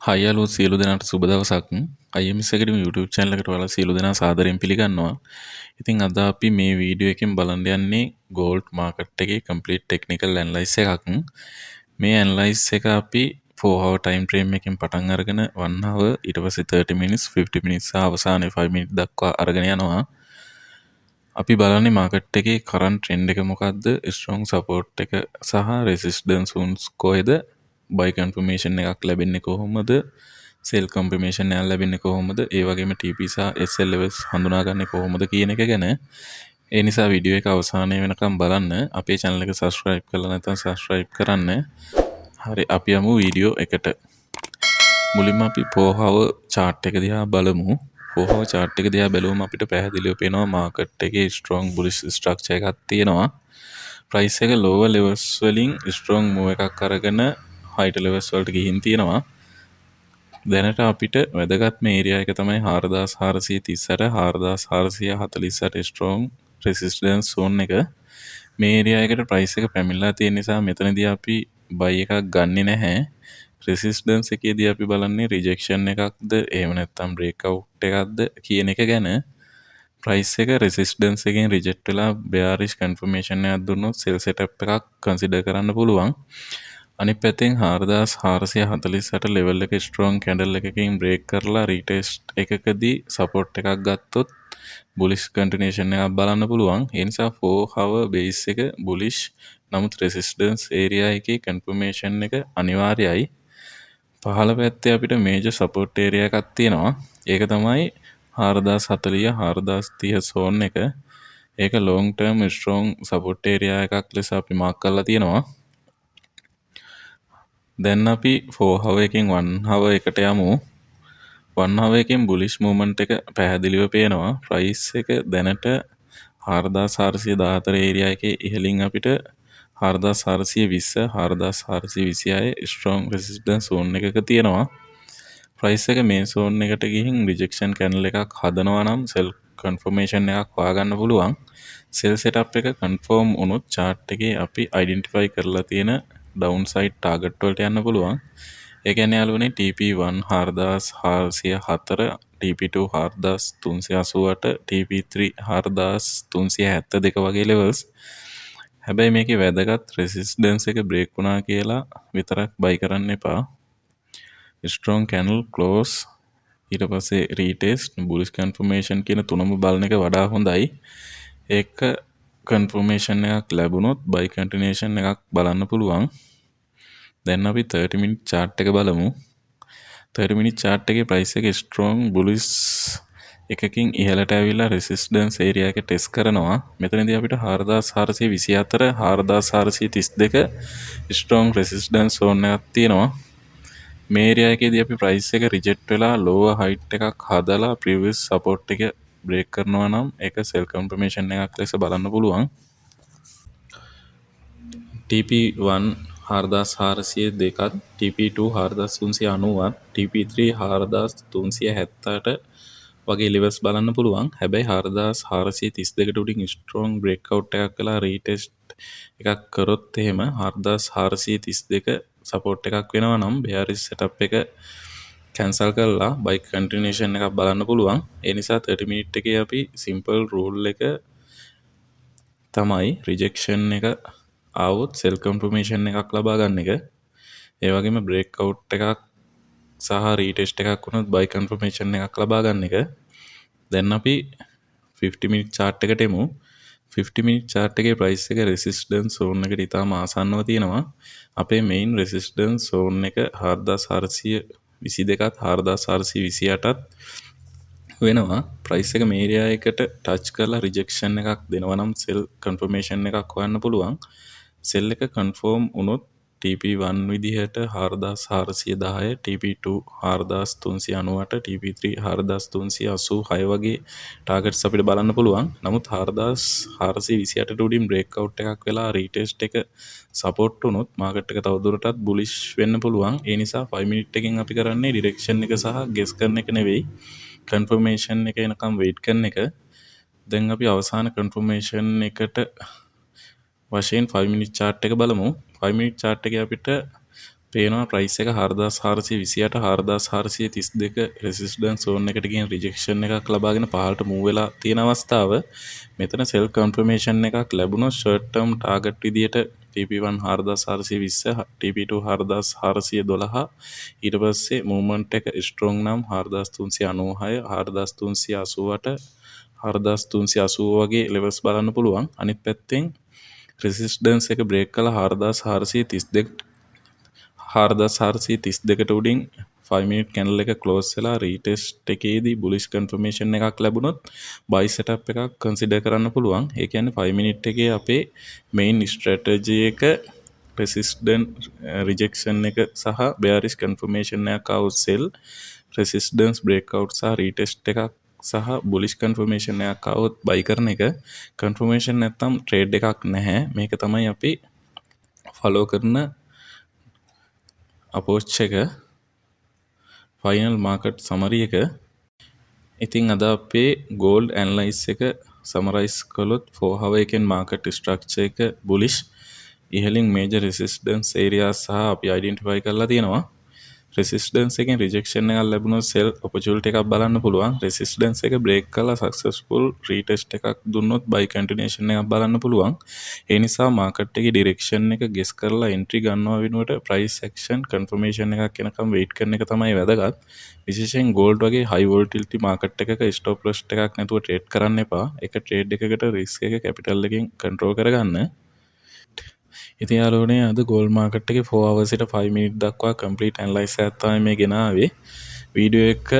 හයි යාළුවෝ සියලු දෙනාට සුබ දවසක්. IMS Academy YouTube channel එකට ඔයාලා සියලු දෙනා සාදරයෙන් පිළිගන්නවා. ඉතින් අද අපි මේ වීඩියෝ එකෙන් බලන්න යන්නේ gold market එකේ complete technical analysis එකක්. මේ analysis එක අපි 4 hour time frame එකකින් පටන් අරගෙන 1 hour ඊට පස්සේ 30 minutes 50 minutes සහ අවසානයේ 5 minutes දක්වා අරගෙන යනවා. අපි බලන්නේ මාකට් එකේ කරන්ට් ට්‍රෙන්ඩ් එක මොකක්ද, ස්ට්‍රොං සපෝට් එක සහ රෙසිස්ටන්ස් zones කොහෙද, buy confirmation එකක් ලැබෙන්නේ කොහොමද, sell confirmation එකක් ලැබෙන්නේ කොහොමද, ඒ වගේම TP සහ SL levels හඳුනාගන්නේ කොහොමද කියන එක ගැන. ඒ නිසා වීඩියෝ එක අවසානය වෙනකම් බලන්න. අපේ channel එක subscribe කරලා නැත්නම් subscribe කරන්න. හරි, අපි යමු වීඩියෝ එකට. මුලින්ම අපි 4 hour chart එක දිහා බලමු. 4 hour chart එක දිහා බැලුවම අපිට පැහැදිලිව පේනවා මාකට් එකේ strong bullish structure එකක් තියෙනවා. price එක lower levels වලින් strong move එකක් අරගෙන high levels වලට ගිහින් තියෙනවා. දැනට අපිට වැදගත්ම area එක තමයි 4438 4448 strong resistance zone එක. මේ area එකට price එක පැමිණලා තියෙන නිසා මෙතනදී අපි buy එකක් ගන්නෙ නැහැ. රෙසිස්ටන්ස් එකේදී අපි බලන්නේ රිජෙක්ෂන් එකක්ද එහෙම නැත්නම් බ්‍රේක්අවුට් එකක්ද කියන එක ගැන. ප්‍රයිස් එක රෙසිස්ටන්ස් එකෙන් රිජෙක්ට් වෙලා bearish confirmation එකක් දුන්නොත් sell setup එකක් consider කරන්න පුළුවන්. අනිත් පැත්තෙන් 4448 level එක strong candle එකකින් break කරලා retest එකකදී support එකක් ගත්තොත් bullish continuation එකක් බලන්න පුළුවන්. ඒ නිසා 4 hour base එක bullish, නමුත් resistance area එකේ confirmation එක අනිවාර්යයි. පහළ පැත්තේ අපිට මේජර් සපෝට් ඒරියා එකක් තියෙනවා. ඒක තමයි 4040 4030 zone එක. ඒක long term strong support area එකක් ලෙස අපි මාක් කරලා තියෙනවා. දැන් අපි 4 hour එකෙන් 1 hour එකට යමු. 1 hour එකෙන් bullish movement එක පැහැදිලිව පේනවා. price එක දැනට 4414 area එකේ ඉහළින් අපිට 4420 4426 strong resistance zone එකක තියෙනවා. price එක මේ zone එකට ගිහින් rejection candle එකක් හදනවා නම් sell confirmation එකක් හොයාගන්න පුළුවන්. sell setup එක confirm වුණොත් chart එකේ අපි identify කරලා තියෙන downside target වලට යන්න පුළුවන්. ඒ කියන්නේ යාළුවනේ TP1 4404, TP2 4388, TP3 4372 වගේ levels. හැබැයි මේකේ වැදගත් resistance එක break වුණා කියලා විතරක් buy කරන්න එපා. strong candle close ඊට පස්සේ retest bullish confirmation කියන තුනම බලන එක වඩා හොඳයි. ඒක confirmation එකක් ලැබුණොත් buy continuation එකක් බලන්න පුළුවන්. දැන් අපි 30 minute chart එක බලමු. 30 minute chart එකේ price එක strong bullish එකකින් ඉහළට ඇවිල්ලා resistance area එක test කරනවා. මෙතනදී අපිට 4424 4432 strong resistance zone එකක් තියෙනවා. මේ area එකේදී අපි price එක reject වෙලා lower height එකක් හදලා previous support එක break කරනවා නම් ඒක sell confirmation එකක් ලෙස බලන්න පුළුවන්. TP1 4402ත්, TP2 4390ත්, TP3 4370ට වගේ levels බලන්න පුළුවන්. හැබැයි 4432ට උඩින් strong breakout එකක් කළා retest එකක් කරොත් එහෙම 4432 support එකක් වෙනවා නම් bearish setup එක cancel කරලා buy continuation එකක් බලන්න පුළුවන්. ඒ නිසා 30 minute එකේ අපි simple rule එක තමයි rejection එක ආවොත් sell confirmation එකක් ලබා ගන්න එක. ඒ වගේම breakout එකක් සහ retest එකක් වුණොත් buy confirmation එකක් ලබා ගන්න එක. දැන් අපි 50 minute chart එකට එමු. 50 minute chart එකේ price එක resistance zone එකට ඉතාම ආසන්නව තියෙනවා. අපේ main resistance zone එක 4422ත් 4428ත් වෙනවා. price එක මේ area එකට touch කරලා rejection එකක් දෙනවා නම් sell confirmation එකක් හොයන්න පුළුවන්. sell එක confirm වුණොත් TP1 විදිහට 4410, TP2 4398, TP3 4386 වගේ targets අපිට බලන්න පුළුවන්. නමුත් 4428ට උඩින් breakout එකක් වෙලා retest එක support වුණොත් market එක තවදුරටත් bullish වෙන්න පුළුවන්. ඒ නිසා 5 minute එකකින් අපි කරන්නේ direction එක සහ guess කරන එක නෙවෙයි, confirmation එක එනකම් wait කරන එක. දැන් අපි අවසාන confirmation එකට වශයෙන් 5 minute chart එක බලමු. 5 minute chart එකේ අපිට පේනවා ප්‍රයිස් එක 4428 4432 රෙසිස්ටන්ස් සෝන් එකට ගිහින් රිජෙක්ෂන් එකක් ලබාගෙන පහළට මූව් වෙලා තියෙන අවස්ථාව. මෙතන සෙල් කන්ෆර්මේෂන් එකක් ලැබුණොත් ෂෝට් ටර්ම් ටාගට් විදියට TP1 4420 TP2 4412 ඊට පස්සේ මූවමන්ට් එක ස්ට්‍රොං නම් 4396 4388 4380 වගේ ලෙවල්ස් බලන්න පුළුවන්. අනිත් පැත්තෙන් රෙසිස්ටන්ස් එක බ්‍රේක් කළා 4432 4432ට උඩින් 5 minute candle එක close වෙලා retest එකේදී bullish confirmation එකක් ලැබුණොත් buy setup එකක් consider කරන්න පුළුවන්. ඒ කියන්නේ 5 minute එකේ අපේ main strategy එක resistance rejection එක සහ bearish confirmation එකක් આવුත් sell resistance breakout සහ retest එකක් සහ bullish confirmation එකක් આવුත් buy කරන එක. confirmation නැත්තම් trade එකක් නැහැ. මේක තමයි අපි follow කරන අපෝච් එක ෆයිනල් මාකට් සමරි එක. ඉතින් අද අපේ ගෝල්ඩ් ඇනලයිස් එක සමරයිස් කළොත් 4 hour එකෙන් මාකට් ස්ට්‍රක්චර් එක බුලිෂ් ඉහළින් මේජර් රෙසිස්ටන්ස් ඒරියාස් සහ අපි අයිඩෙන්ටිෆයි කරලා තියෙනවා. රෙසිස්ටන්ස් එකෙන් රිජෙක්ෂන් එකක් ලැබුණොත් සෙල් ඔපචුනිටි එකක් බලන්න පුළුවන්. රෙසිස්ටන්ස් එක බ්‍රේක් කරලා සක්සස්ෆුල් රීටෙස්ට් එකක් දුන්නොත් බයි කන්ටිනියුේෂන් එකක් බලන්න පුළුවන්. ඒ නිසා මාකට් එකේ ඩිරෙක්ෂන් එක ගෙස් කරලා එන්ට්‍රි ගන්නවා වෙනුවට ප්‍රයිස් ඇක්ෂන් කන්ෆර්මේෂන් එකක් එනකම් වෙයිට් කරන එක තමයි වැදගත්. විශේෂයෙන් ගෝල්ඩ් වගේ හයි වොලටිලිටි මාකට් එකක ස්ටොප් ලොස් එකක් නැතුව ට්‍රේඩ් කරන්න එපා. එක ට්‍රේඩ් එකකට රිස්ක් එක කැපිටල් එකෙන් කන්ට්‍රෝල් කරගන්න. ඉතින් යාළුවනේ අද ගෝල්ඩ් මාකට් එකේ 4 hours සිට 5 minute දක්වා complete analysis එකක් තමයි මේ ගෙනාවේ. වීඩියෝ එක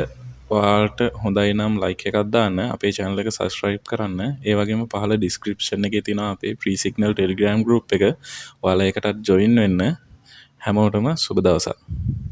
ඔයාලට හොඳයි නම් like එකක් දාන්න, අපේ channel එක subscribe කරන්න. ඒ වගේම පහළ description එකේ තියෙනවා අපේ free signal telegram group එක. ඔයාලා ඒකටත් join වෙන්න. හැමෝටම සුබ දවසක්.